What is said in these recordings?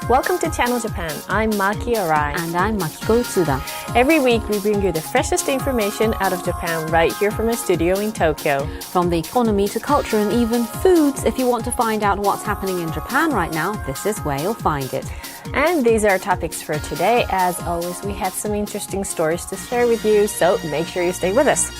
Welcome to Channel Japan. I'm Maki Arai. And I'm Makiko Utsuda. Every week we bring you the freshest information out of Japan right here from a studio in Tokyo. From the economy to culture and even foods, if you want to find out what's happening in Japan right now, this is where you'll find it. And these are our topics for today. As always, we have some interesting stories to share with you, so make sure you stay with us.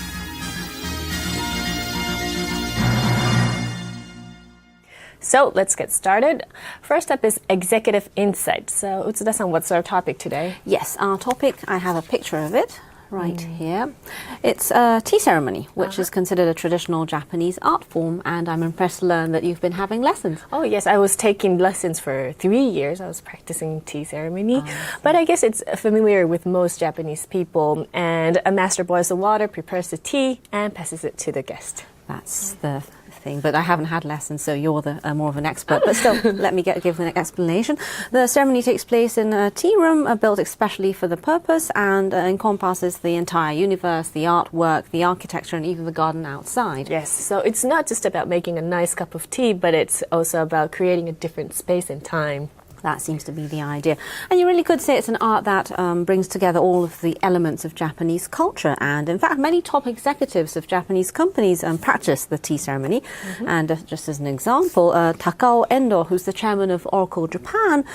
So let's get started. First up is Executive Insight. So Utsuda-san, what's our topic today? Yes, our topic, I have a picture of it right here. It's a tea ceremony, which is considered a traditional Japanese art form, and I'm impressed to learn that you've been having lessons. Oh yes, I was taking lessons for 3 years. I was practicing tea ceremony, but I guess it's familiar with most Japanese people. And a master boils the water, prepares the tea, and passes it to the guest. That's the thing, but I haven't had lessons, so you're more of an expert. But still, let me give an explanation. The ceremony takes place in a tea room built especially for the purpose and encompasses the entire universe, the artwork, the architecture, and even the garden outside. Yes, so it's not just about making a nice cup of tea, but it's also about creating a different space and time. That seems to be the idea. And you really could say it's an art that brings together all of the elements of Japanese culture. And in fact, many top executives of Japanese companies practice the tea ceremony. And just as an example, Takao Endo, who's the chairman of Oracle Japan,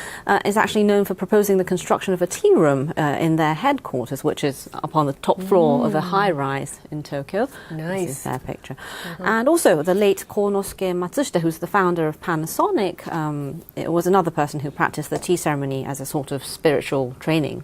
is actually known for proposing the construction of a tea room in their headquarters, which is up on the top floor of a high-rise in Tokyo. Nice. This is their picture. And also, the late Konosuke Matsushita, who's the founder of Panasonic, it was another person who practice the tea ceremony as a sort of spiritual training.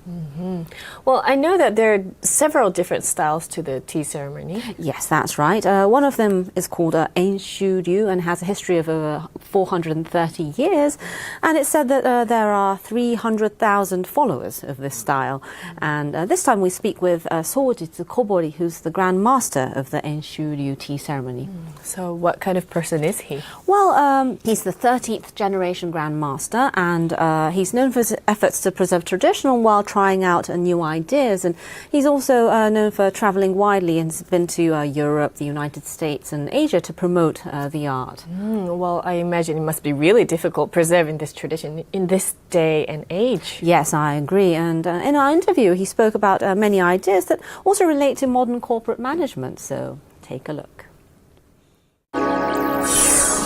Well, I know that there are several different styles to the tea ceremony. Yes, that's right. One of them is called Enshu-ryu and has a history of over 430 years. And it's said that there are 300,000 followers of this style. And this time we speak with Sojitsu Kobori, who's the Grand Master of the Enshu-ryu tea ceremony. So what kind of person is he? Well, he's the 13th generation Grand Master, and he's known for his efforts to preserve traditional while trying out new ideas. And he's also known for traveling widely and has been to Europe, the United States, and Asia to promote the art. Well, I imagine it must be really difficult preserving this tradition in this day and age. Yes, I agree. And in our interview, he spoke about many ideas that also relate to modern corporate management. So take a look.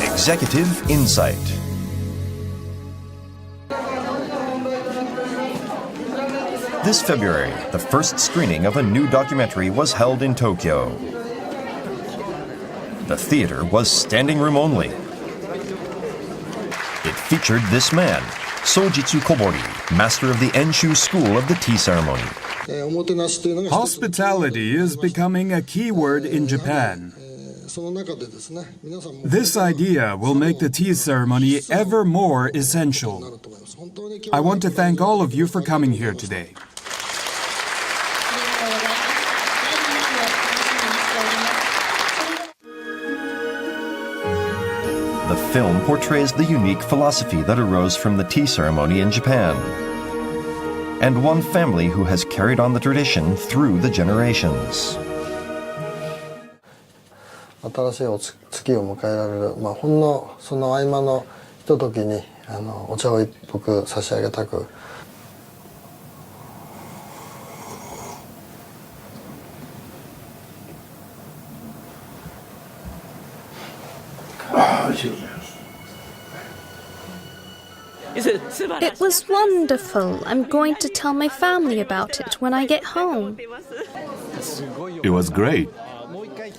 Executive Insight. This February, the first screening of a new documentary was held in Tokyo. The theater was standing room only. It featured this man, Sojitsu Kobori, master of the Enshu School of the Tea Ceremony. Hospitality is becoming a key word in Japan. This idea will make the tea ceremony ever more essential. I want to thank all of you for coming here today. The film portrays the unique philosophy that arose from the tea ceremony in Japan, and one family who has carried on the tradition through the generations. 新しい月を迎えられる、ほんのその合間のひとときにお茶を一服差し上げたく。It was wonderful. I'm going to tell my family about it when I get home. It was great.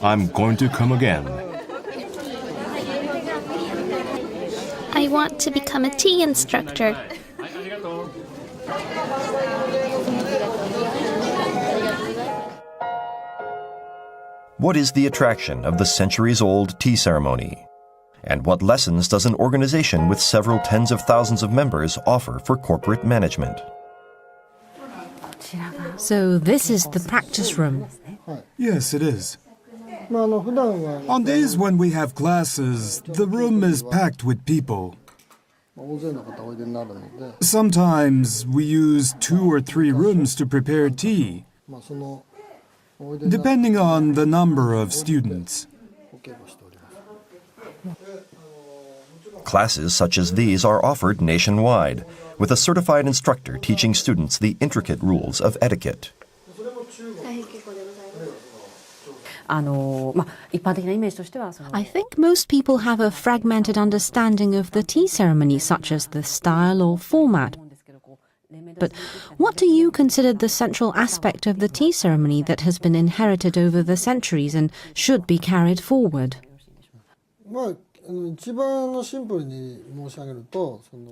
I'm going to come again. I want to become a tea instructor. What is the attraction of the centuries-old tea ceremony? And what lessons does an organization with several tens of thousands of members offer for corporate management? So this is the practice room. Yes, it is. On days when we have classes, the room is packed with people. Sometimes we use 2 or 3 rooms to prepare tea, depending on the number of students. Classes such as these are offered nationwide, with a certified instructor teaching students the intricate rules of etiquette. I I think most people have a fragmented understanding of the tea ceremony, such as the style or format. But what do you consider the central aspect of the tea ceremony that has been inherited over the centuries and should be carried forward?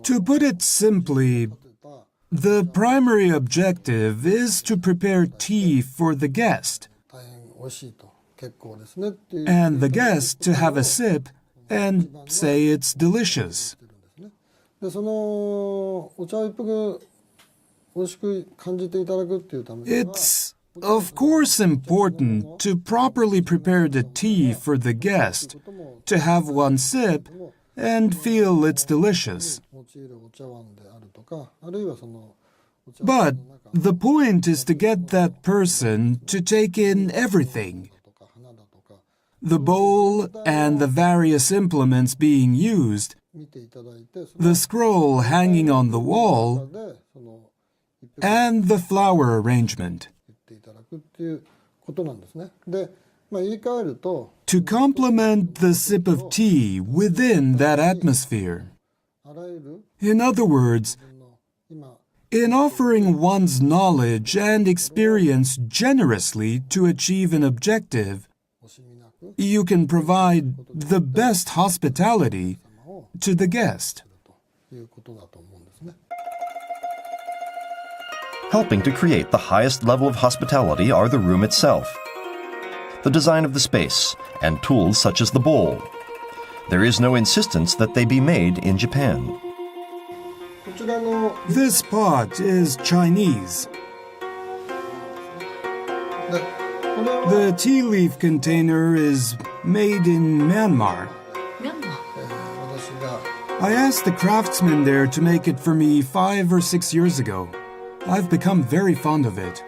To put it simply, the primary objective is to prepare tea for the guest, and the guest to have a sip and say it's delicious. It's, of course, important to properly prepare the tea for the guest, to have one sip and feel it's delicious. But the point is to get that person to take in everything. The bowl and the various implements being used, the scroll hanging on the wall, and the flower arrangement. To complement the sip of tea within that atmosphere. In other words, in offering one's knowledge and experience generously to achieve an objective, you can provide the best hospitality to the guest. Helping to create the highest level of hospitality are the room itself, the design of the space, and tools such as the bowl. There is no insistence that they be made in Japan. This pot is Chinese. The tea leaf container is made in Myanmar. I asked the craftsman there to make it for me 5 or 6 years ago. I've become very fond of it.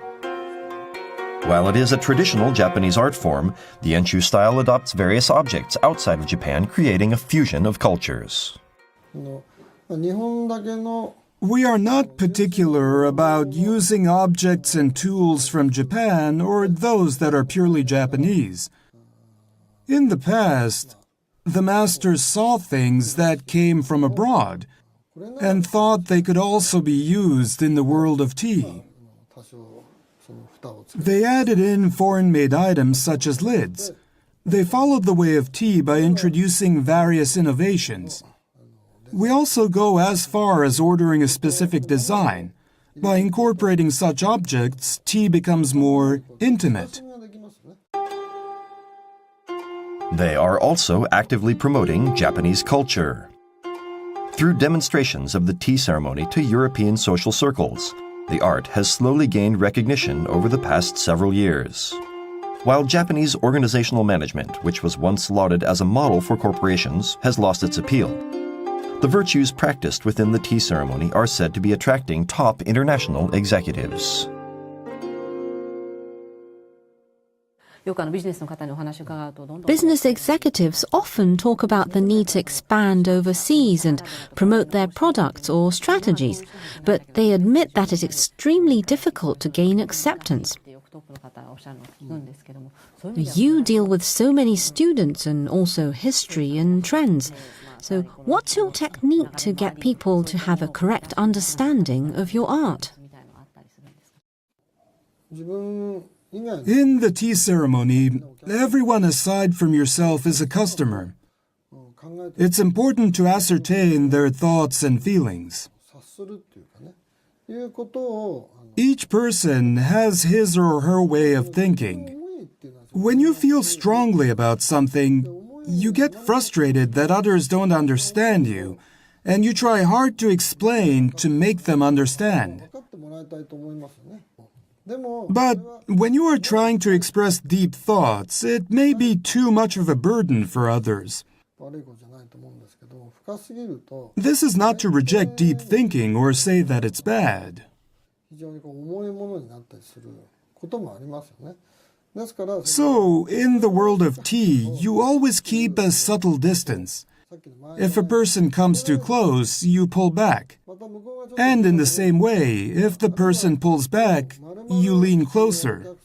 While it is a traditional Japanese art form, the Enshu style adopts various objects outside of Japan, creating a fusion of cultures. We are not particular about using objects and tools from Japan or those that are purely Japanese. In the past, the masters saw things that came from abroad and thought they could also be used in the world of tea. They added in foreign-made items such as lids. They followed the way of tea by introducing various innovations. We also go as far as ordering a specific design. By incorporating such objects, tea becomes more intimate. They are also actively promoting Japanese culture. Through demonstrations of the tea ceremony to European social circles, the art has slowly gained recognition over the past several years. While Japanese organizational management, which was once lauded as a model for corporations, has lost its appeal, the virtues practiced within the tea ceremony are said to be attracting top international executives. Business executives often talk about the need to expand overseas and promote their products or strategies, but they admit that it's extremely difficult to gain acceptance. You deal with so many students and also history and trends. So what's your technique to get people to have a correct understanding of your art? In the tea ceremony, everyone aside from yourself is a customer. It's important to ascertain their thoughts and feelings. Each person has his or her way of thinking. When you feel strongly about something, you get frustrated that others don't understand you, and you try hard to explain to make them understand. But when you are trying to express deep thoughts, it may be too much of a burden for others. This is not to reject deep thinking or say that it's bad. So, in the world of tea, you always keep a subtle distance. If a person comes too close, you pull back. And in the same way, if the person pulls back, you lean closer.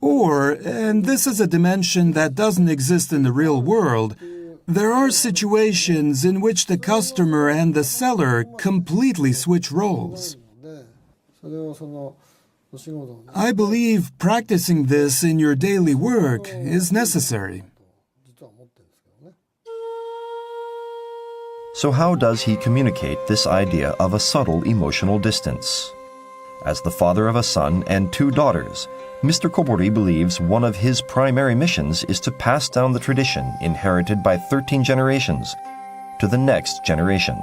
Or, and this is a dimension that doesn't exist in the real world, there are situations in which the customer and the seller completely switch roles. I believe practicing this in your daily work is necessary. So how does he communicate this idea of a subtle emotional distance? As the father of a son and 2 daughters, Mr. Kobori believes one of his primary missions is to pass down the tradition inherited by 13 generations to the next generation.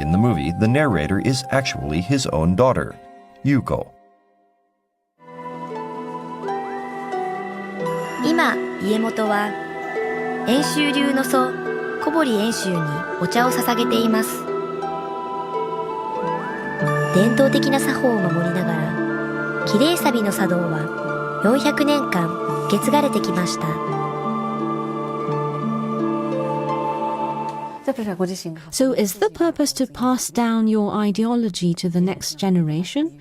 In the movie, the narrator is actually his own daughter, Yuko. 今、家元は遠州流の祖小堀遠州にお茶を捧げています。伝統的な作法を守りながら、きれいさびの茶道は400年間受け継がれてきました。So is the purpose to pass down your ideology to the next generation?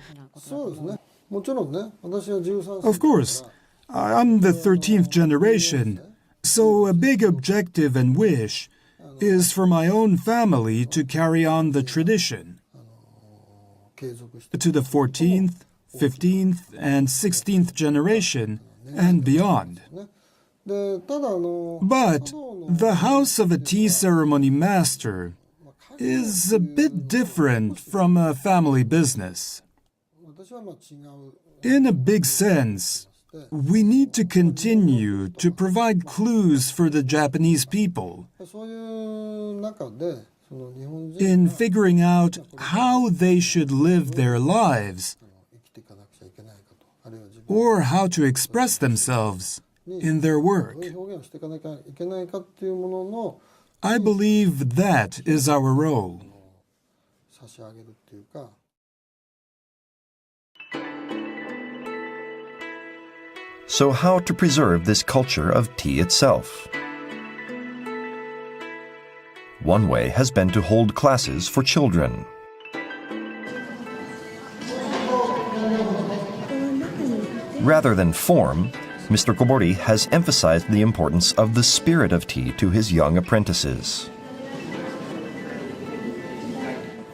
Of course. I'm the 13th generation, so a big objective and wish is for my own family to carry on the tradition to the 14th, 15th, and 16th generation and beyond. But the house of a tea ceremony master is a bit different from a family business. In a big sense, we need to continue to provide clues for the Japanese people in figuring out how they should live their lives or how to express themselves in their work. I believe that is our role. So how to preserve this culture of tea itself? One way has been to hold classes for children. Rather than form, Mr. Kobori has emphasized the importance of the spirit of tea to his young apprentices.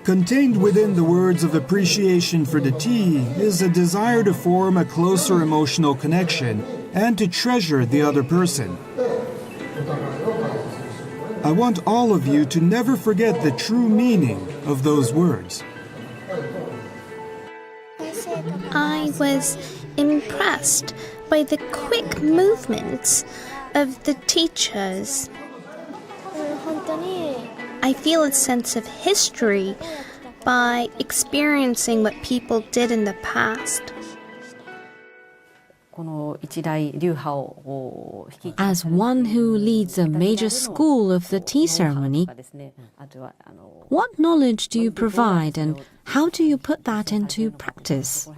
Contained within the words of appreciation for the tea is a desire to form a closer emotional connection and to treasure the other person. I want all of you to never forget the true meaning of those words. I was impressed by the quick movements of the teachers. I feel a sense of history by experiencing what people did in the past. As one who leads a major school of the tea ceremony, what knowledge do you provide and how do you put that into practice?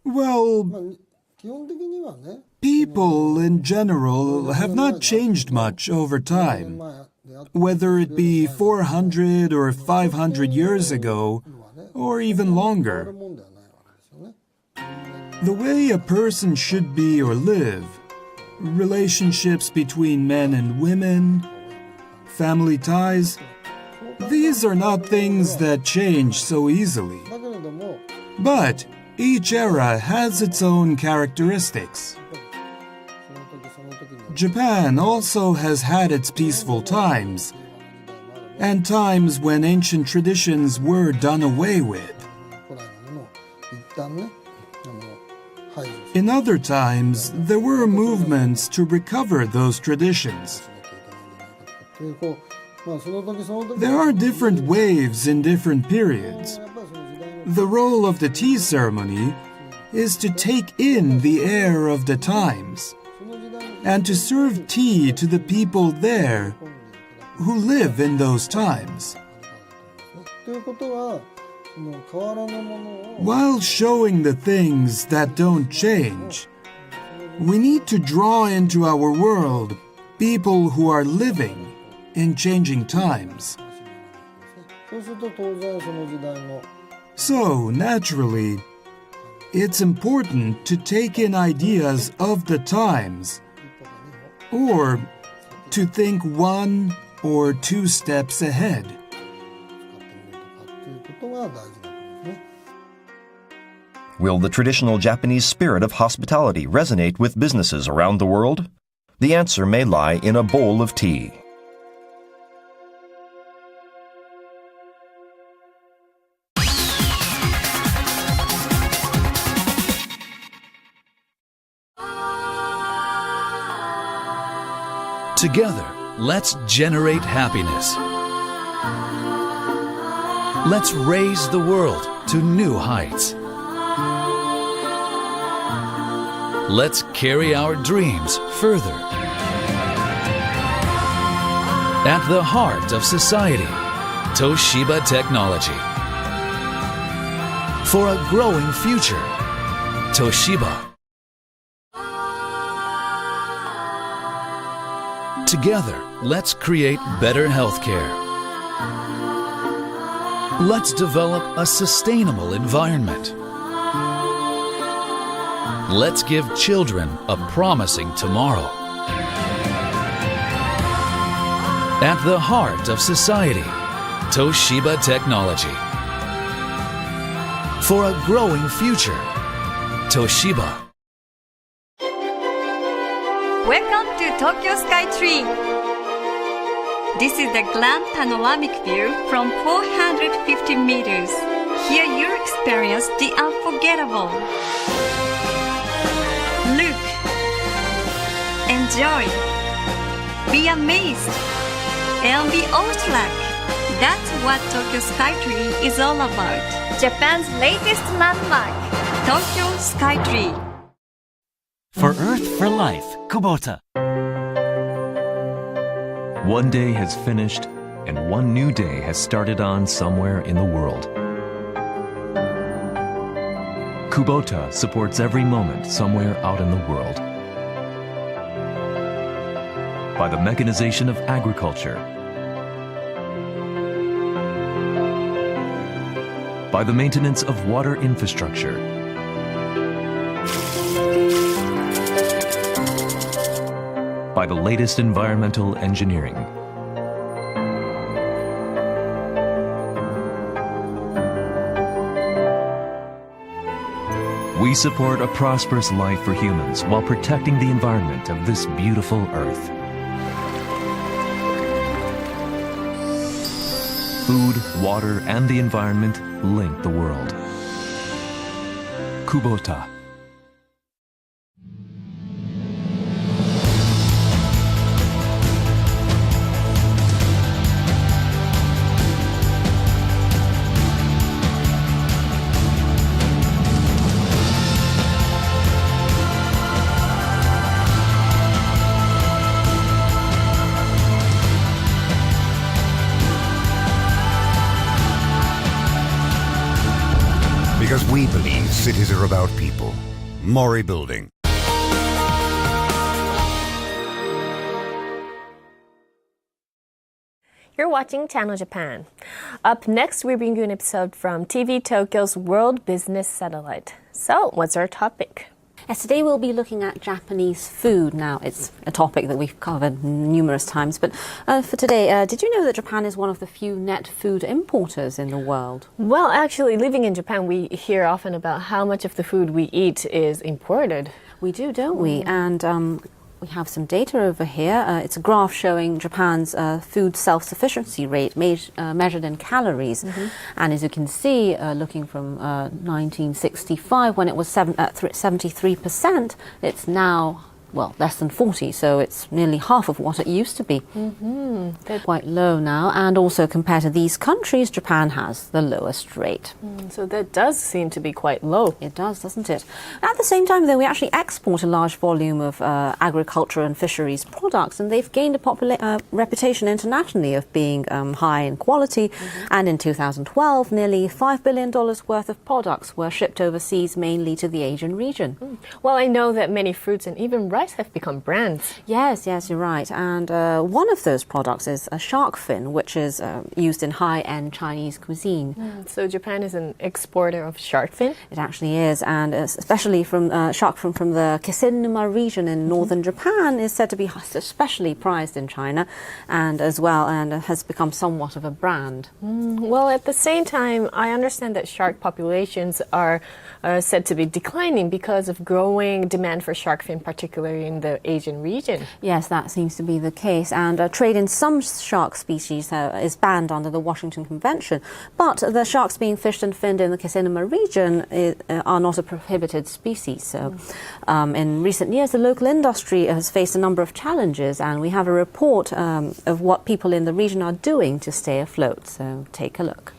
Well, people in general have not changed much over time. Whether it be 400 or 500 years ago, or even longer. The way a person should be or live, relationships between men and women, family ties, these are not things that change so easily. But each era has its own characteristics. Japan also has had its peaceful times, and times when ancient traditions were done away with. In other times, there were movements to recover those traditions. There are different waves in different periods. The role of the tea ceremony is to take in the air of the times and to serve tea to the people there who live in those times, while showing the things that don't change We need to draw into our world people who are living in changing times. So, naturally, it's important to take in ideas of the times, or to think 1 or 2 steps ahead. Will the traditional Japanese spirit of hospitality resonate with businesses around the world? The answer may lie in a bowl of tea. Together, let's generate happiness. Let's raise the world to new heights. Let's carry our dreams further. At the heart of society, Toshiba Technology. For a growing future, Toshiba. Together, let's create better healthcare. Let's develop a sustainable environment. Let's give children a promising tomorrow. At the heart of society, Toshiba Technology. For a growing future, Toshiba. Welcome to Tokyo Skytree. This is the grand panoramic view from 450 meters. Here you'll experience the unforgettable. Look, enjoy, be amazed, and be awestruck. That's what Tokyo Skytree is all about. Japan's latest landmark, Tokyo Skytree. For Earth for Life, Kubota. One day has finished, and one new day has started on somewhere in the world. Kubota supports every moment somewhere out in the world. By the mechanization of agriculture, by the maintenance of water infrastructure, by the latest environmental engineering. We support a prosperous life for humans while protecting the environment of this beautiful Earth. Food, water, and the environment link the world. Kubota. Because we believe cities are about people. Mori Building. You're watching Channel Japan. Up next, we bring you an episode from TV Tokyo's World Business Satellite. So, what's our topic? Yes, today we'll be looking at Japanese food. Now, it's a topic that we've covered numerous times, but for today, did you know that Japan is one of the few net food importers in the world? Well, actually, living in Japan, we hear often about how much of the food we eat is imported. We do, don't we? And we have some data over here. It's a graph showing Japan's food self-sufficiency rate measured in calories. And as you can see, looking from 1965, when it was at 73%, it's now less than 40, so it's nearly half of what it used to be. They're quite low now, and also compared to these countries, Japan has the lowest rate. So that does seem to be quite low. It does, doesn't it? At the same time, though, we actually export a large volume of agriculture and fisheries products, and they've gained a reputation internationally of being high in quality. And in 2012, nearly $5 billion worth of products were shipped overseas, mainly to the Asian region. Well, I know that many fruits and even rice have become brands. Yes, you're right. And one of those products is a shark fin, which is used in high-end Chinese cuisine. So Japan is an exporter of shark fin? It actually is, and especially from shark fin from the Kisennuma region in northern Japan is said to be especially prized in China, and as well, and has become somewhat of a brand. Well, at the same time, I understand that shark populations are said to be declining because of growing demand for shark fin, particularly in the Asian region. Yes, that seems to be the case, and trade in some shark species is banned under the Washington Convention, but the sharks being fished and finned in the Kisennuma region are not a prohibited species. So in recent years, the local industry has faced a number of challenges, and we have a report of what people in the region are doing to stay afloat. So take a look.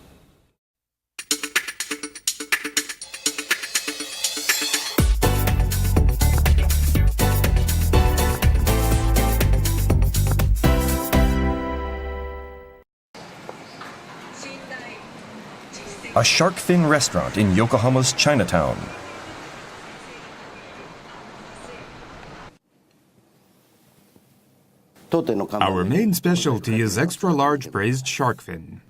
A shark fin restaurant in Yokohama's Chinatown. Our main specialty is extra-large braised shark fin.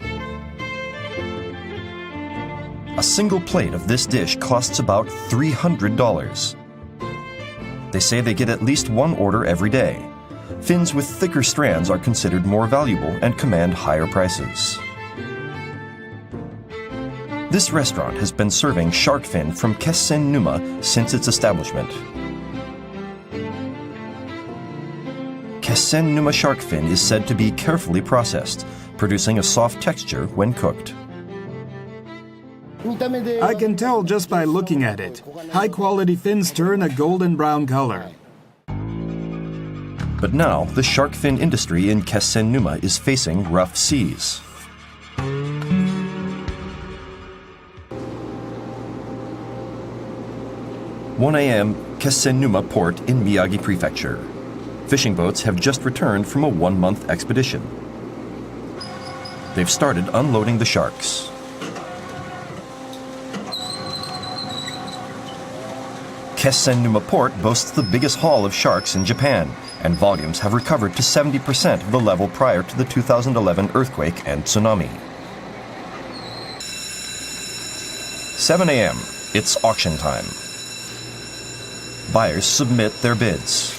A single plate of this dish costs about $300. They say they get at least one order every day. Fins with thicker strands are considered more valuable and command higher prices. This restaurant has been serving shark fin from Kisennuma since its establishment. Kisennuma shark fin is said to be carefully processed, producing a soft texture when cooked. I can tell just by looking at it. High-quality fins turn a golden brown color. But now, the shark fin industry in Kisennuma is facing rough seas. 1 a.m., Kisennuma Port in Miyagi Prefecture. Fishing boats have just returned from a one-month expedition. They've started unloading the sharks. Kisennuma Port boasts the biggest haul of sharks in Japan, and volumes have recovered to 70% of the level prior to the 2011 earthquake and tsunami. 7 a.m., it's auction time. Buyers submit their bids.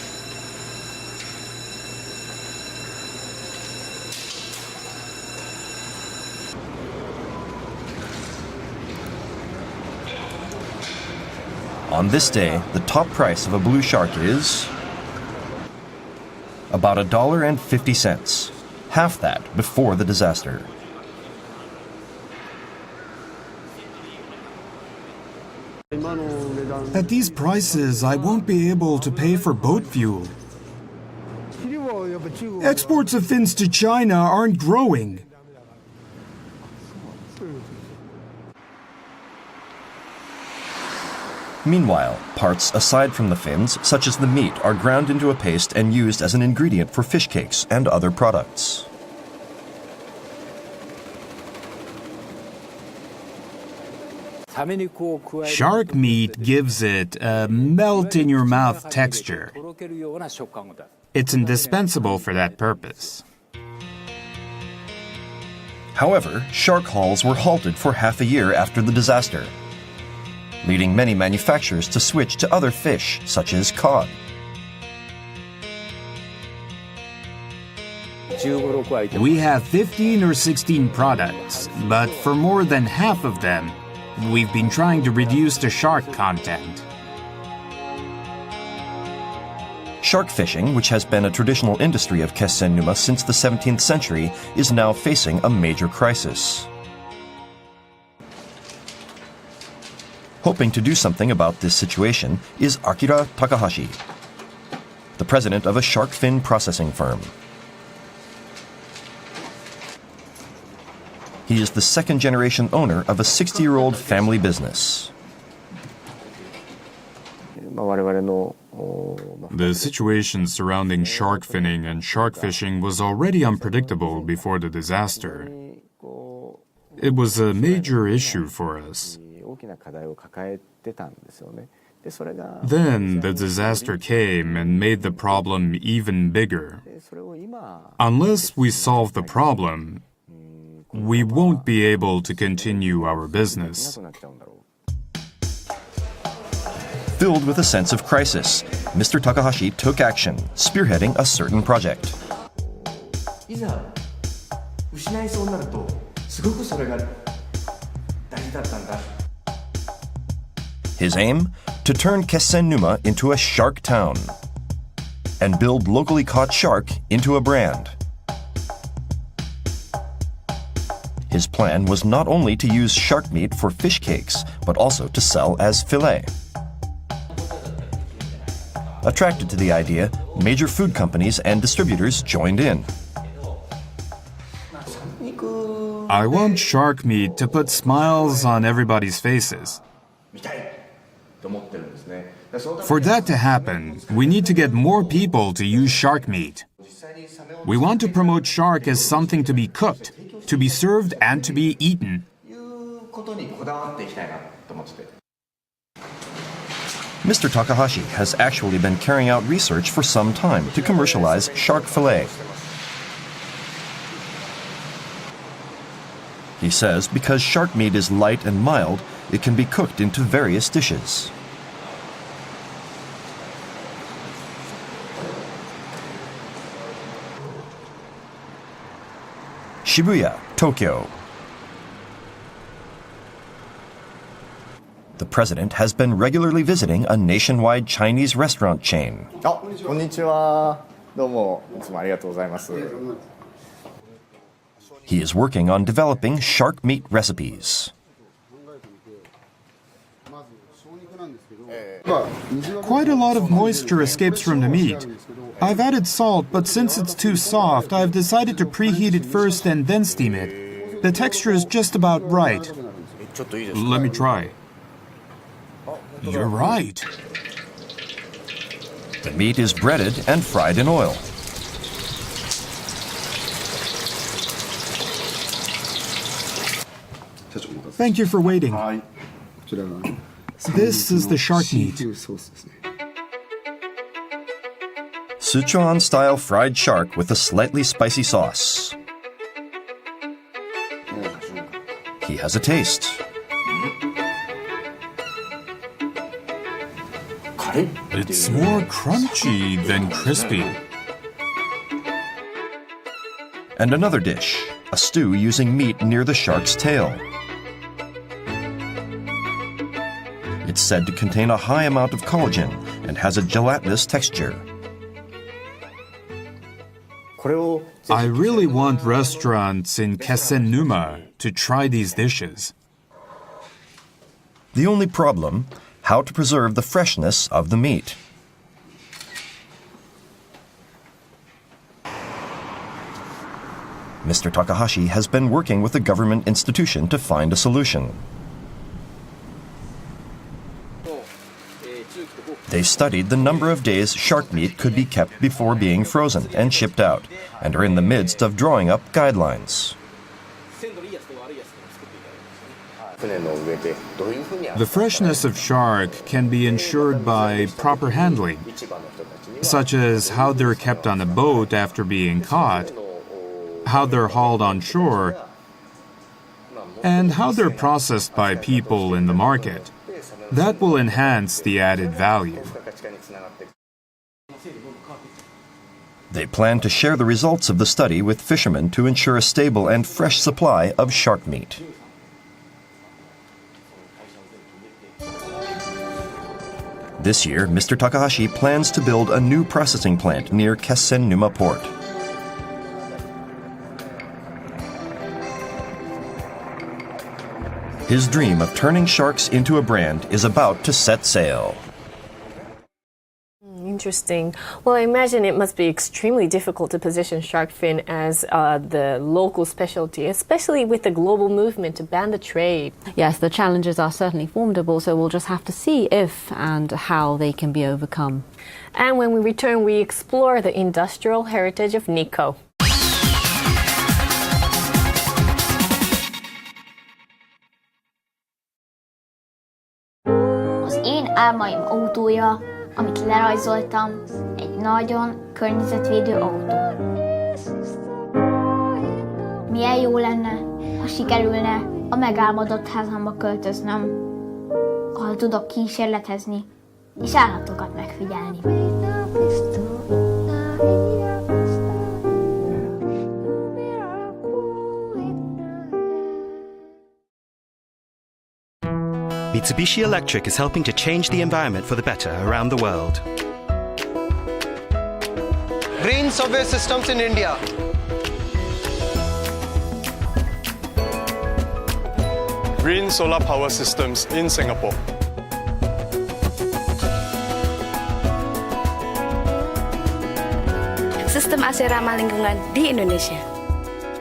On this day, the top price of a blue shark is about $1.50, half that before the disaster. At these prices, I won't be able to pay for boat fuel. Exports of fins to China aren't growing. Meanwhile, parts aside from the fins, such as the meat, are ground into a paste and used as an ingredient for fish cakes and other products. Shark meat gives it a melt-in-your-mouth texture. It's indispensable for that purpose. However, shark hauls were halted for half a year after the disaster, leading many manufacturers to switch to other fish, such as cod. We have 15 or 16 products, but for more than half of them, we've been trying to reduce the shark content. Shark fishing, which has been a traditional industry of Kisennuma since the 17th century, is now facing a major crisis. Hoping to do something about this situation is Akira Takahashi. the president of a shark fin processing firm. He is the second-generation owner of a 60-year-old family business. The situation surrounding shark finning and shark fishing was already unpredictable before the disaster. It was a major issue for us. Then the disaster came and made the problem even bigger. Unless we solve the problem, we won't be able to continue our business. Filled with a sense of crisis, Mr. Takahashi took action, spearheading a certain project. His aim? To turn Kessen-Numa into a shark town and build locally caught shark into a brand. His plan was not only to use shark meat for fish cakes, but also to sell as filet. Attracted to the idea, major food companies and distributors joined in. I want shark meat to put smiles on everybody's faces. For that to happen, we need to get more people to use shark meat. We want to promote shark as something to be cooked, to be served, and to be eaten. Mr. Takahashi has actually been carrying out research for some time to commercialize shark fillet. He says because shark meat is light and mild, it can be cooked into various dishes. Shibuya, Tokyo. The president has been regularly visiting a nationwide Chinese restaurant chain. He is working on developing shark meat recipes. Quite a lot of moisture escapes from the meat. I've added salt, but since it's too soft, I've decided to preheat it first and then steam it. The texture is just about right. Let me try. You're right. The meat is breaded and fried in oil. Thank you for waiting. This is the shark meat. Sichuan-style fried shark with a slightly spicy sauce. He has a taste. It's more crunchy than crispy. And another dish, a stew using meat near the shark's tail. It's said to contain a high amount of collagen and has a gelatinous texture. I really want restaurants in Kessen-Numa to try these dishes. The only problem, how to preserve the freshness of the meat. Mr. Takahashi has been working with a government institution to find a solution. They studied the number of days shark meat could be kept before being frozen and shipped out, and are in the midst of drawing up guidelines. The freshness of shark can be ensured by proper handling, such as how they're kept on a boat after being caught, how they're hauled on shore, and how they're processed by people in the market. That will enhance the added value. They plan to share the results of the study with fishermen to ensure a stable and fresh supply of shark meat. This year, Mr. Takahashi plans to build a new processing plant near Kessen-Numa port. His dream of turning sharks into a brand is about to set sail. interesting. Well, I imagine it must be extremely difficult to position shark fin as the local specialty, especially with the global movement to ban the trade. Yes, the challenges are certainly formidable, so we'll just have to see if and how they can be overcome. And when we return, we explore the industrial heritage of Nikko. Az én álmaim autója, amit lerajzoltam, egy nagyon környezetvédő autó. Milyen jó lenne, ha sikerülne a megálmodott házamba költöznöm, ahol tudok kísérletezni és állatokat megfigyelni. Mitsubishi Electric is helping to change the environment for the better around the world. Green subway systems in India. Green solar power systems in Singapore. Sistem AC ramah lingkungan di Indonesia.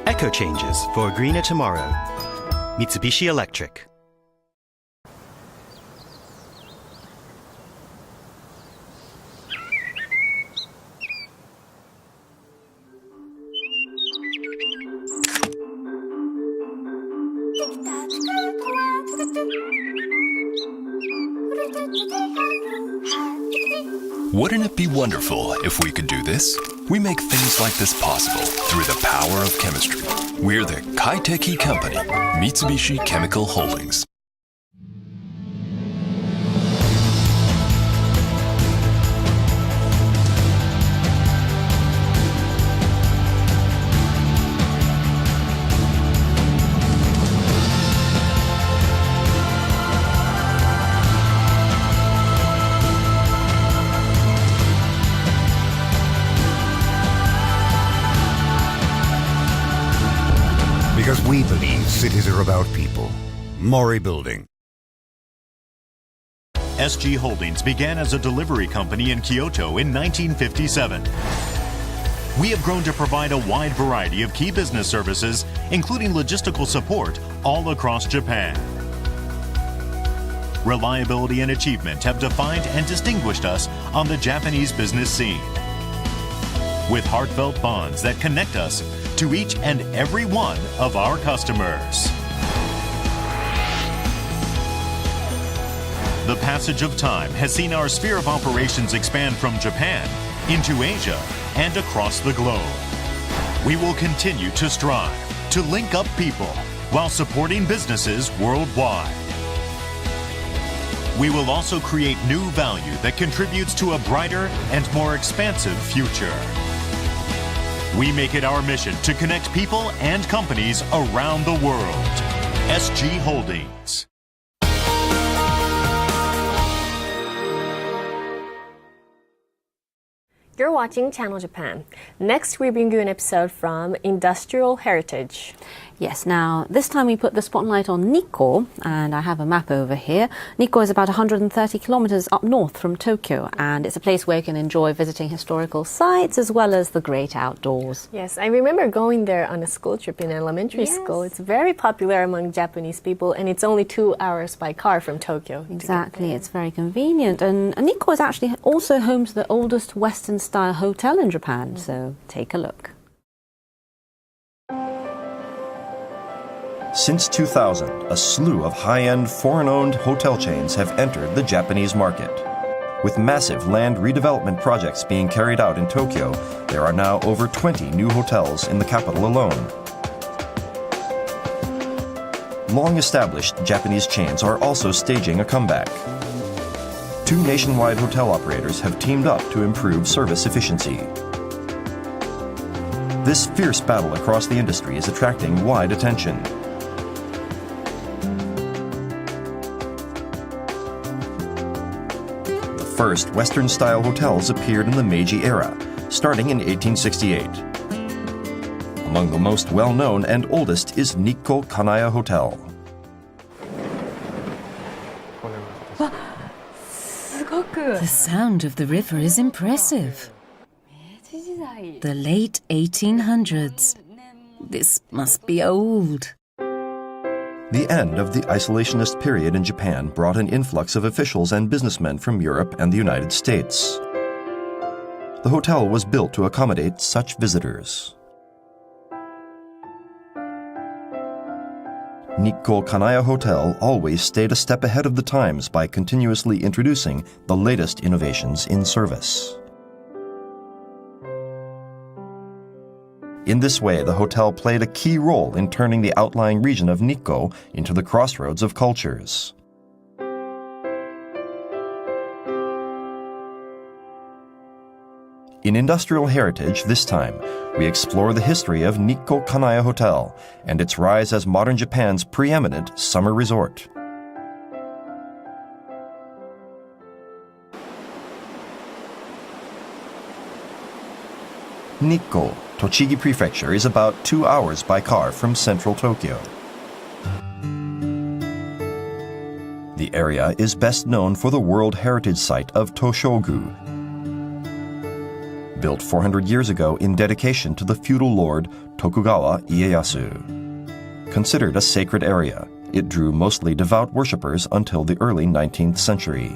Eco changes for a greener tomorrow. Mitsubishi Electric. Wouldn't it be wonderful if we could do this? We make things like this possible through the power of chemistry. We're the Kaiteki Company, Mitsubishi Chemical Holdings. Because we believe cities are about people. Mori Building. SG Holdings began as a delivery company in Kyoto in 1957. We have grown to provide a wide variety of key business services, including logistical support, all across Japan. Reliability and achievement have defined and distinguished us on the Japanese business scene. With heartfelt bonds that connect us to each and every one of our customers. The passage of time has seen our sphere of operations expand from Japan into Asia and across the globe. We will continue to strive to link up people while supporting businesses worldwide. We will also create new value that contributes to a brighter and more expansive future. We make it our mission to connect people and companies around the world. SG Holdings. You're watching Channel Japan. Next, we bring you an episode from Industrial Heritage. Yes, now this time we put the spotlight on Nikko, and I have a map over here. Nikko is about 130 kilometers up north from Tokyo, and it's a place where you can enjoy visiting historical sites as well as the great outdoors. Yes, I remember going there on a school trip in elementary school. It's very popular among Japanese people, and it's only 2 hours by car from Tokyo. Exactly, it's very convenient. And Nikko is actually also home to the oldest Western-style hotel in Japan, so take a look. Since 2000, a slew of high-end foreign-owned hotel chains have entered the Japanese market. With massive land redevelopment projects being carried out in Tokyo, there are now over 20 new hotels in the capital alone. Long-established Japanese chains are also staging a comeback. 2 nationwide hotel operators have teamed up to improve service efficiency. This fierce battle across the industry is attracting wide attention. The first Western-style hotels appeared in the Meiji era, starting in 1868. Among the most well-known and oldest is Nikko Kanaya Hotel. The sound of the river is impressive. The late 1800s. This must be old. The end of the isolationist period in Japan brought an influx of officials and businessmen from Europe and the United States. The hotel was built to accommodate such visitors. Nikko Kanaya Hotel always stayed a step ahead of the times by continuously introducing the latest innovations in service. In this way, the hotel played a key role in turning the outlying region of Nikko into the crossroads of cultures. In Industrial Heritage this time, we explore the history of Nikko Kanaya Hotel and its rise as modern Japan's preeminent summer resort. Nikko, Tochigi Prefecture, is about 2 hours by car from central Tokyo. The area is best known for the World Heritage Site of Toshogu, built 400 years ago in dedication to the feudal lord Tokugawa Ieyasu. Considered a sacred area, it drew mostly devout worshippers until the early 19th century.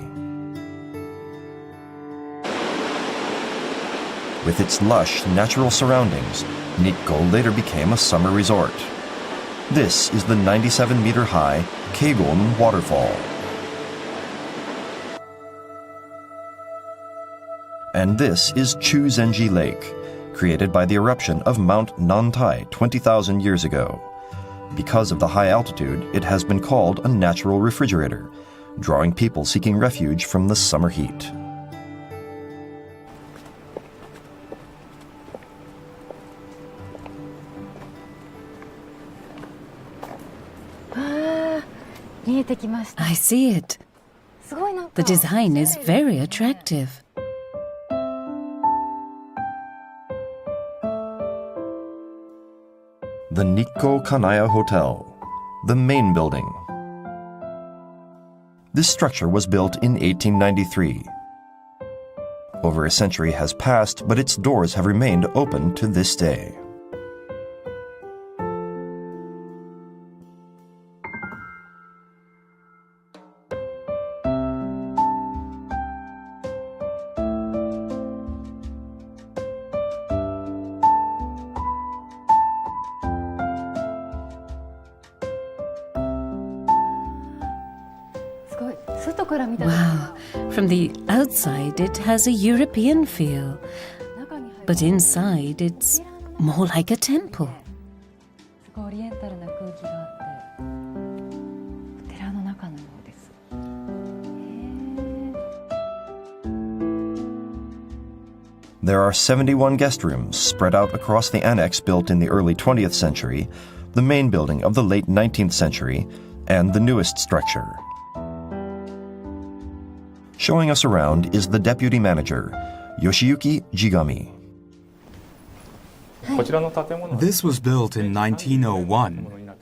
With its lush, natural surroundings, Nikko later became a summer resort. This is the 97-meter-high Keigon Waterfall. And this is Chuzenji Lake, created by the eruption of Mount Nantai 20,000 years ago. Because of the high altitude, it has been called a natural refrigerator, drawing people seeking refuge from the summer heat. I see it. The design is very attractive. The Nikko Kanaya Hotel, the main building. This structure was built in 1893. Over a century has passed, but its doors have remained open to this day. Wow, from the outside it has a European feel, but inside it's more like a temple. There are 71 guest rooms spread out across the annex built in the early 20th century, the main building of the late 19th century, and the newest structure. Showing us around is the deputy manager, Yoshiyuki Jigami. This was built in 1901.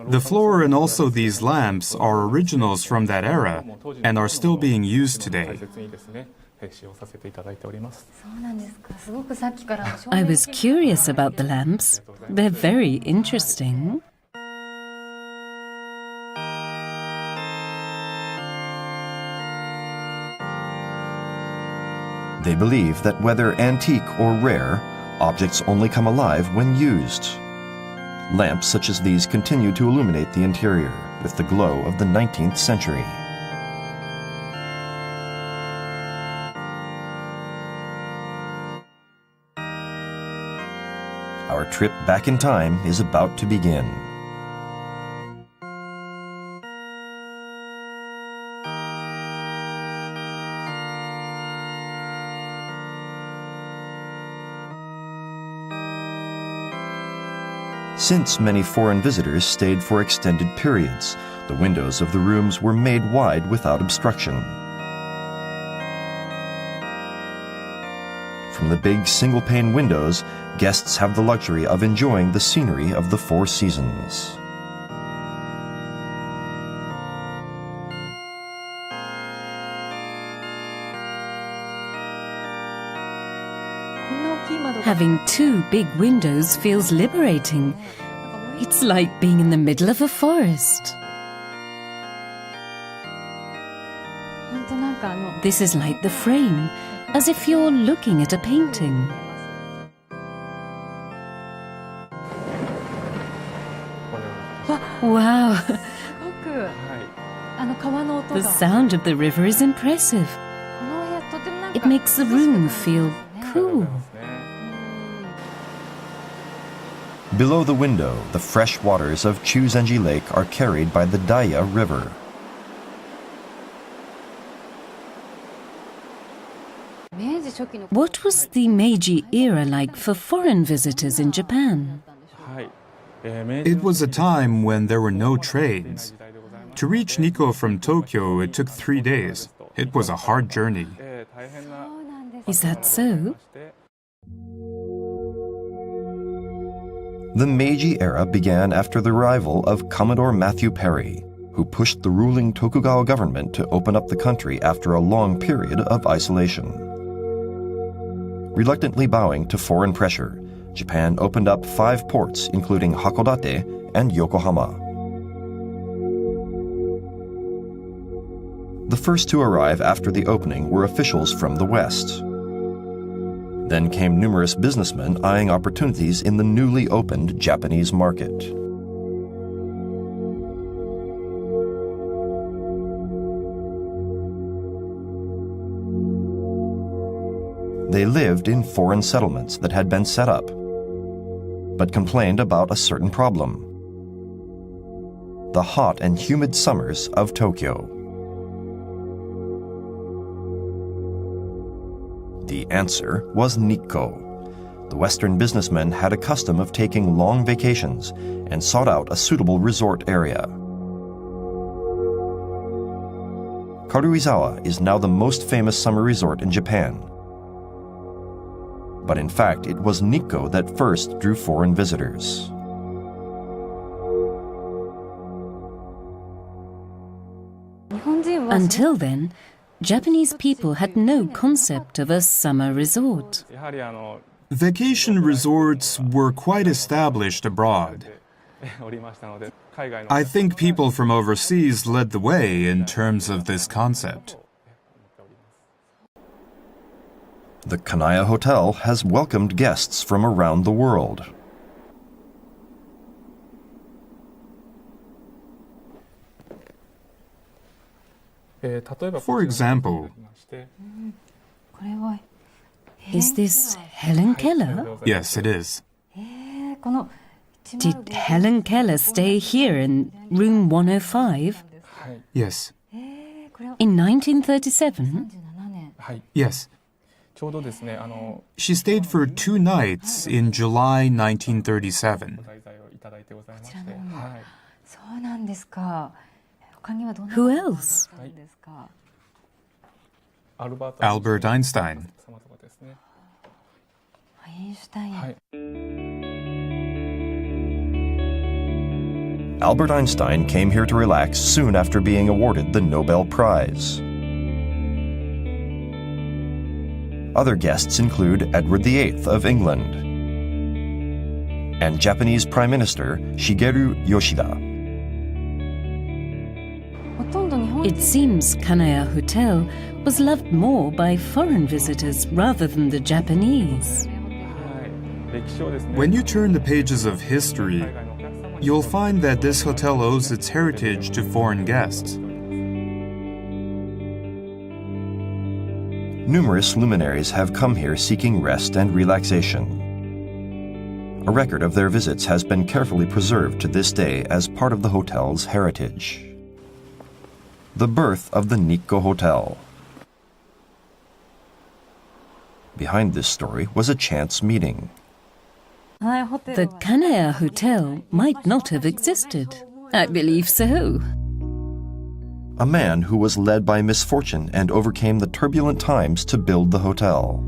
The floor and also these lamps are originals from that era and are still being used today. I was curious about the lamps. They're very interesting. They believe that whether antique or rare, objects only come alive when used. Lamps such as these continue to illuminate the interior with the glow of the 19th century. Our trip back in time is about to begin. Since many foreign visitors stayed for extended periods, the windows of the rooms were made wide without obstruction. From the big single-pane windows, guests have the luxury of enjoying the scenery of the four seasons. . Having two big windows feels liberating. It's like being in the middle of a forest. This is like the frame, as if you're looking at a painting. Wow! The sound of the river is impressive. It makes the room feel cool. Below the window, the fresh waters of Chuzenji Lake are carried by the Daya River. What was the Meiji era like for foreign visitors in Japan? It was a time when there were no trains. To reach Nikko from Tokyo, it took 3 days. It was a hard journey. Is that so? The Meiji era began after the arrival of Commodore Matthew Perry, who pushed the ruling Tokugawa government to open up the country after a long period of isolation. Reluctantly bowing to foreign pressure, Japan opened up 5 ports, including Hakodate and Yokohama. The first to arrive after the opening were officials from the West. Then came numerous businessmen eyeing opportunities in the newly opened Japanese market. They lived in foreign settlements that had been set up, but complained about a certain problem: the hot and humid summers of Tokyo. The answer was Nikko. The Western businessmen had a custom of taking long vacations and sought out a suitable resort area. Karuizawa is now the most famous summer resort in Japan. But in fact, it was Nikko that first drew foreign visitors. Until then, Japanese people had no concept of a summer resort. Vacation resorts were quite established abroad. I think people from overseas led the way in terms of this concept. The Kanaya Hotel has welcomed guests from around the world. For example, Is this Helen Keller? Yes, it is. Did Helen Keller stay here in room 105? Yes. In 1937? Yes. She stayed for 2 nights in July 1937. Who else? Albert Einstein. Albert Einstein came here to relax soon after being awarded the Nobel Prize. Other guests include Edward VIII of England and Japanese Prime Minister Shigeru Yoshida. It seems Kanaya Hotel was loved more by foreign visitors rather than the Japanese. When you turn the pages of history, you'll find that this hotel owes its heritage to foreign guests. Numerous luminaries have come here seeking rest and relaxation. A record of their visits has been carefully preserved to this day as part of the hotel's heritage. The birth of the Nikko Hotel. Behind this story was a chance meeting. The Kanaya Hotel might not have existed. I believe so. A man who was led by misfortune and overcame the turbulent times to build the hotel.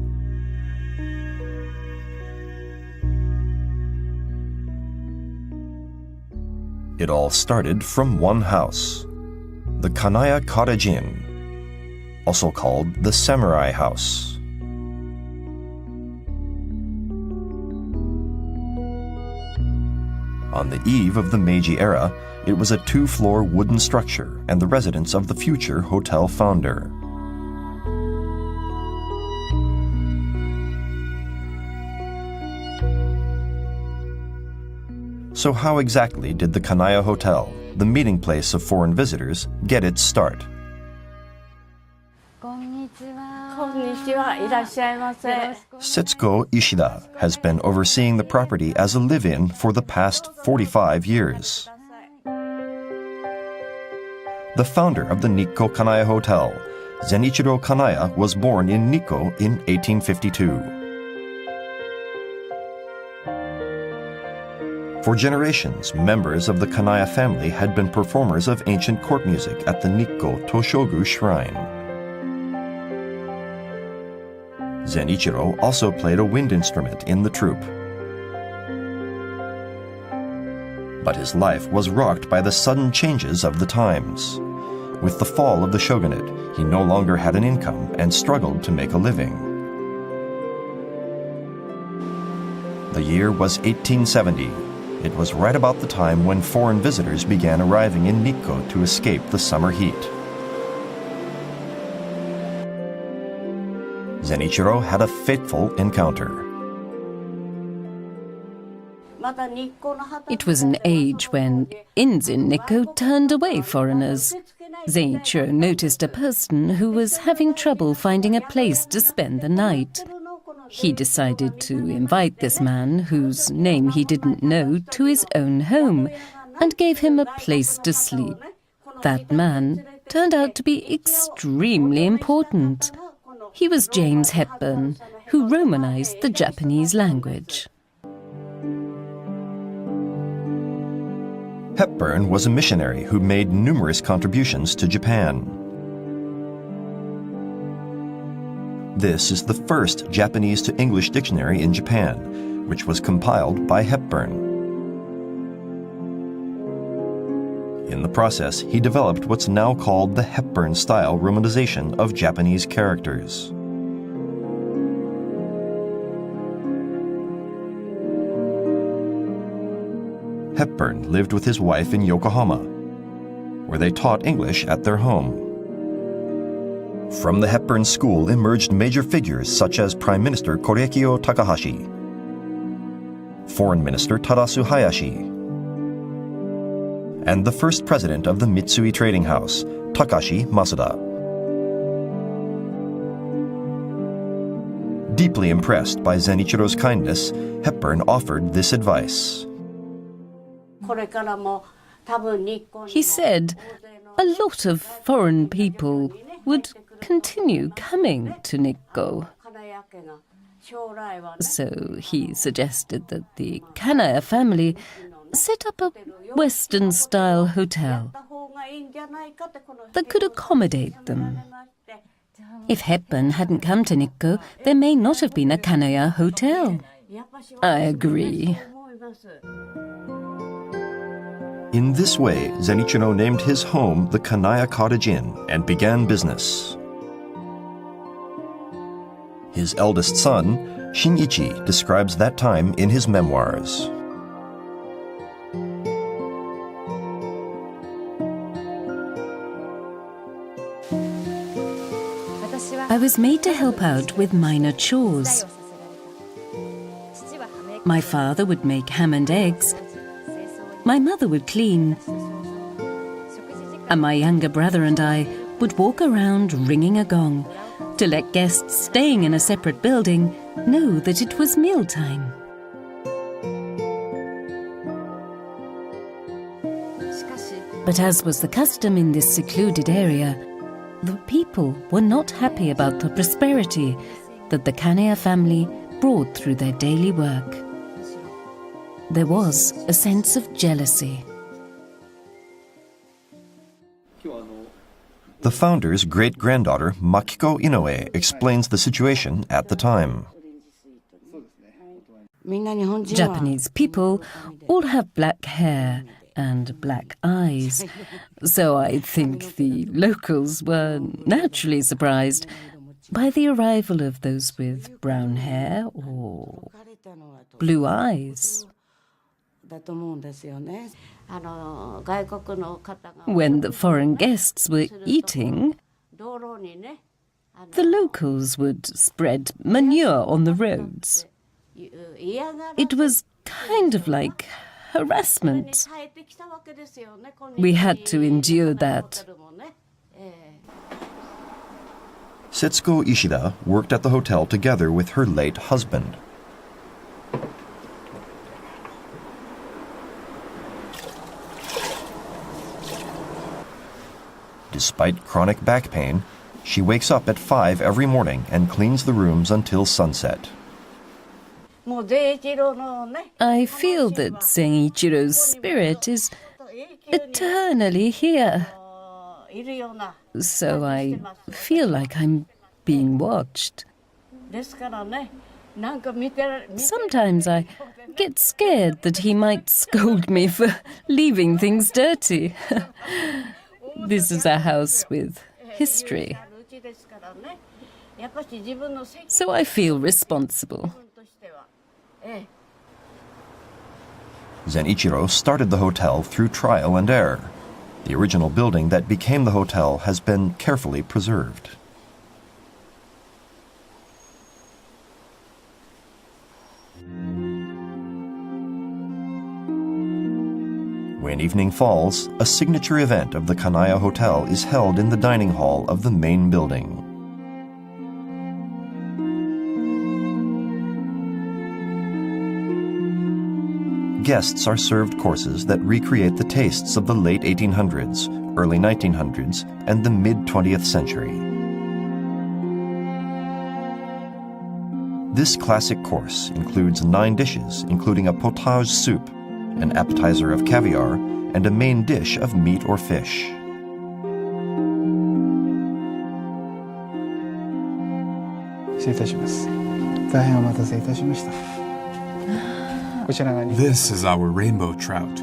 It all started from one house, the Kanaya Cottage Inn, also called the Samurai House. On the eve of the Meiji era, it was a 2-floor wooden structure and the residence of the future hotel founder. So how exactly did the Kanaya Hotel, the meeting place of foreign visitors, get its start? Setsuko Ishida has been overseeing the property as a live-in for the past 45 years. The founder of the Nikko Kanaya Hotel, Zenichiro Kanaya, was born in Nikko in 1852. For generations, members of the Kanaya family had been performers of ancient court music at the Nikko Toshogu Shrine. Zenichiro also played a wind instrument in the troupe. But his life was rocked by the sudden changes of the times. With the fall of the shogunate, he no longer had an income and struggled to make a living. The year was 1870. It was right about the time when foreign visitors began arriving in Nikko to escape the summer heat. Zenichiro had a fateful encounter. It was an age when inns in Nikko turned away foreigners. Zenichiro noticed a person who was having trouble finding a place to spend the night. He decided to invite this man, whose name he didn't know, to his own home and gave him a place to sleep. That man turned out to be extremely important. He was James Hepburn, who Romanized the Japanese language. Hepburn was a missionary who made numerous contributions to Japan. This is the first Japanese to English dictionary in Japan, which was compiled by Hepburn. In the process, he developed what's now called the Hepburn-style romanization of Japanese characters. Hepburn lived with his wife in Yokohama, where they taught English at their home. From the Hepburn School emerged major figures such as Prime Minister Korekiyo Takahashi, Foreign Minister Tadasu Hayashi, and the first president of the Mitsui Trading House, Takashi Masuda. Deeply impressed by Zenichiro's kindness, Hepburn offered this advice. He said a lot of foreign people would continue coming to Nikko. So he suggested that the Kanaya family set up a Western-style hotel that could accommodate them. If Hepburn hadn't come to Nikko, there may not have been a Kanaya hotel. I agree. In this way, Zenichiro named his home the Kanaya Cottage Inn and began business. His eldest son, Shinichi, describes that time in his memoirs. I was made to help out with minor chores. My father would make ham and eggs. My mother would clean. And my younger brother and I would walk around ringing a gong to let guests staying in a separate building know that it was mealtime. But as was the custom in this secluded area, the people were not happy about the prosperity that the Kanaya family brought through their daily work. There was a sense of jealousy. The founder's great-granddaughter, Makiko Inoue, explains the situation at the time. Japanese people all have black hair and black eyes, so I think the locals were naturally surprised by the arrival of those with brown hair or blue eyes. When the foreign guests were eating, the locals would spread manure on the roads. It was kind of like harassment. We had to endure that. Setsuko Ishida worked at the hotel together with her late husband. Despite chronic back pain, she wakes up at 5 every morning and cleans the rooms until sunset. I feel that Senichiro's spirit is eternally here. So I feel like I'm being watched. Sometimes I get scared that he might scold me for leaving things dirty. This is a house with history. So I feel responsible. Zenichiro started the hotel through trial and error. The original building that became the hotel has been carefully preserved. When evening falls, a signature event of the Kanaya Hotel is held in the dining hall of the main building. Guests are served courses that recreate the tastes of the late 1800s, early 1900s, and the mid-20th century. This classic course includes 9 dishes, including a potage soup, an appetizer of caviar, and a main dish of meat or fish. This is our rainbow trout.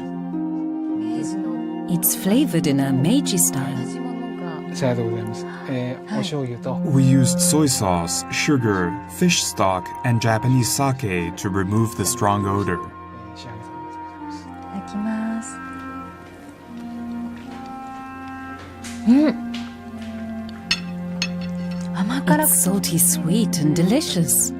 It's flavored in a Meiji style. We used soy sauce, sugar, fish stock, and Japanese sake to remove the strong odor. It's salty sweet and delicious.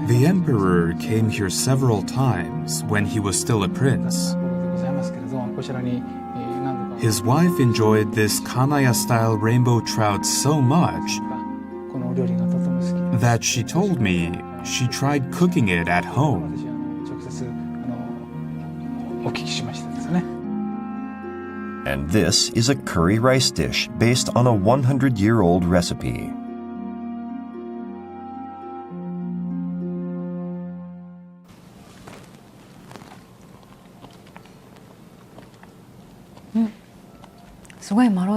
The emperor came here several times when he was still a prince. His wife enjoyed this Kanaya-style rainbow trout so much that she told me she tried cooking it at home. And this is a curry rice dish based on a 100-year-old recipe.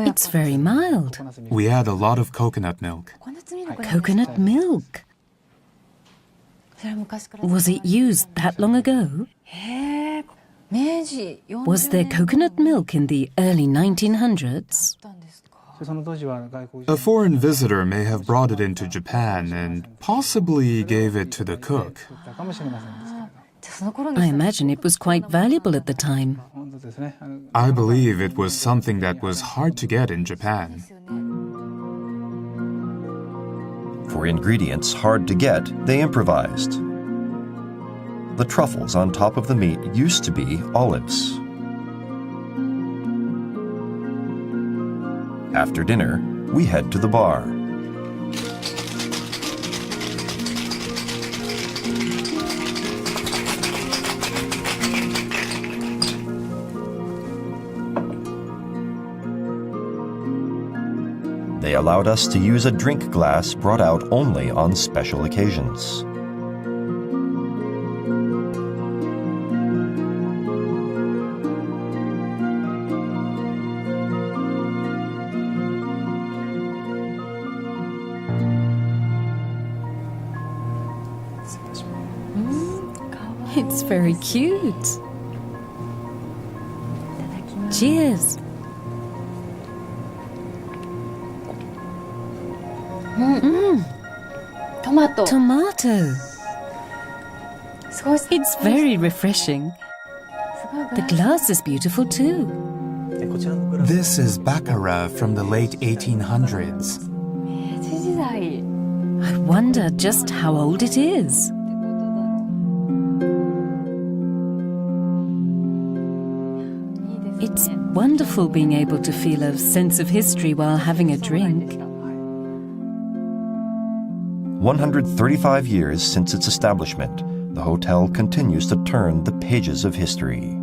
It's very mild. We add a lot of coconut milk. Coconut milk? Was it used that long ago? Was there coconut milk in the early 1900s? A foreign visitor may have brought it into Japan and possibly gave it to the cook. I imagine it was quite valuable at the time. I believe it was something that was hard to get in Japan. For ingredients hard to get, they improvised. The truffles on top of the meat used to be olives. After dinner, we head to the bar. They allowed us to use a drink glass brought out only on special occasions. It's very cute. Cheers. Tomato. Tomato. It's very refreshing. The glass is beautiful too. This is baccarat from the late 1800s. I wonder just how old it is. It's wonderful being able to feel a sense of history while having a drink. 135 years since its establishment, the hotel continues to turn the pages of history.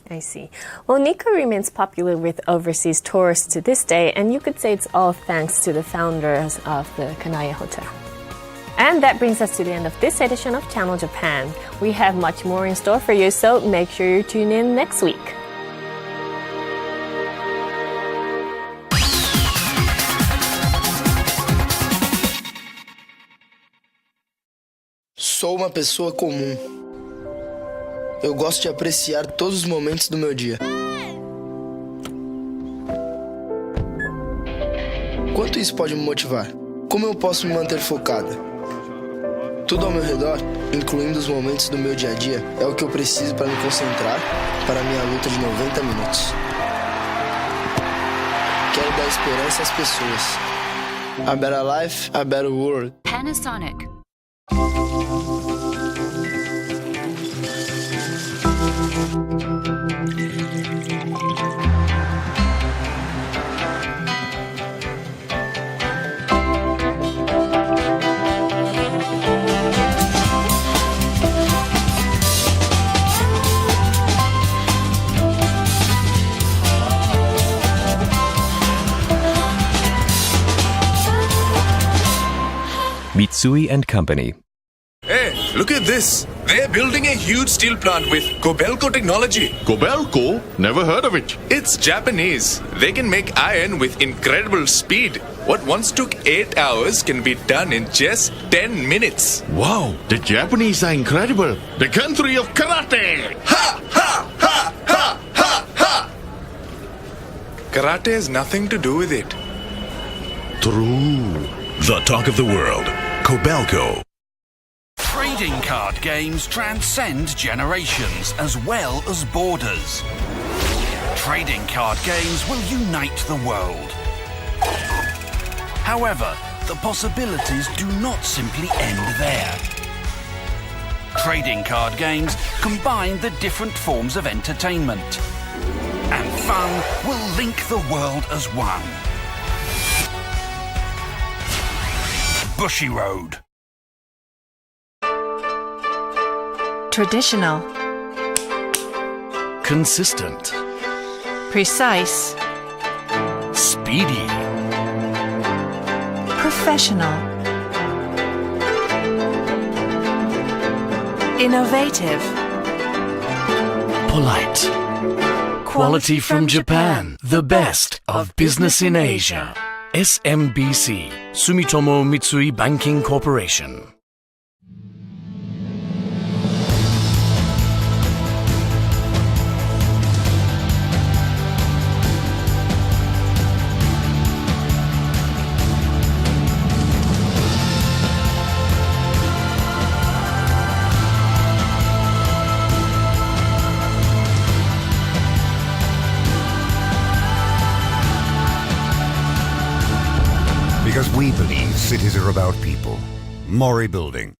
I see. Well, Nikko remains popular with overseas tourists to this day, and you could say it's all thanks to the founders of the Kanaya Hotel. And that brings us to the end of this edition of Channel Japan. We have much more in store for you, so make sure you tune in next week. Sou uma pessoa comum. Eu gosto de apreciar todos os momentos do meu dia. Quanto isso pode me motivar? Como eu posso me manter focada? Tudo ao meu redor, incluindo os momentos do meu dia a dia, é o que eu preciso para me concentrar para a minha luta de 90 minutos. Quero dar esperança às pessoas. A better life, a better world. Panasonic. Mitsui & Company. Hey, look at this. They're building a huge steel plant with Kobelco technology. Kobelco? Never heard of it. It's Japanese. They can make iron with incredible speed. What once took 8 hours can be done in just 10 minutes. Wow, the Japanese are incredible. The country of karate. Ha! Ha! Ha! Ha! Ha! Ha! Karate has nothing to do with it. True. The talk of the world. Kobelco. Trading card games transcend generations as well as borders. Trading card games will unite the world. However, the possibilities do not simply end there. Trading card games combine the different forms of entertainment, and fun will link the world as one. Bushiroad. Traditional. Consistent. Precise. Speedy. Professional. Innovative. Polite. Quality from Japan. The best of business in Asia. SMBC. Sumitomo Mitsui Banking Corporation. Because we believe cities are about people. Mori Building.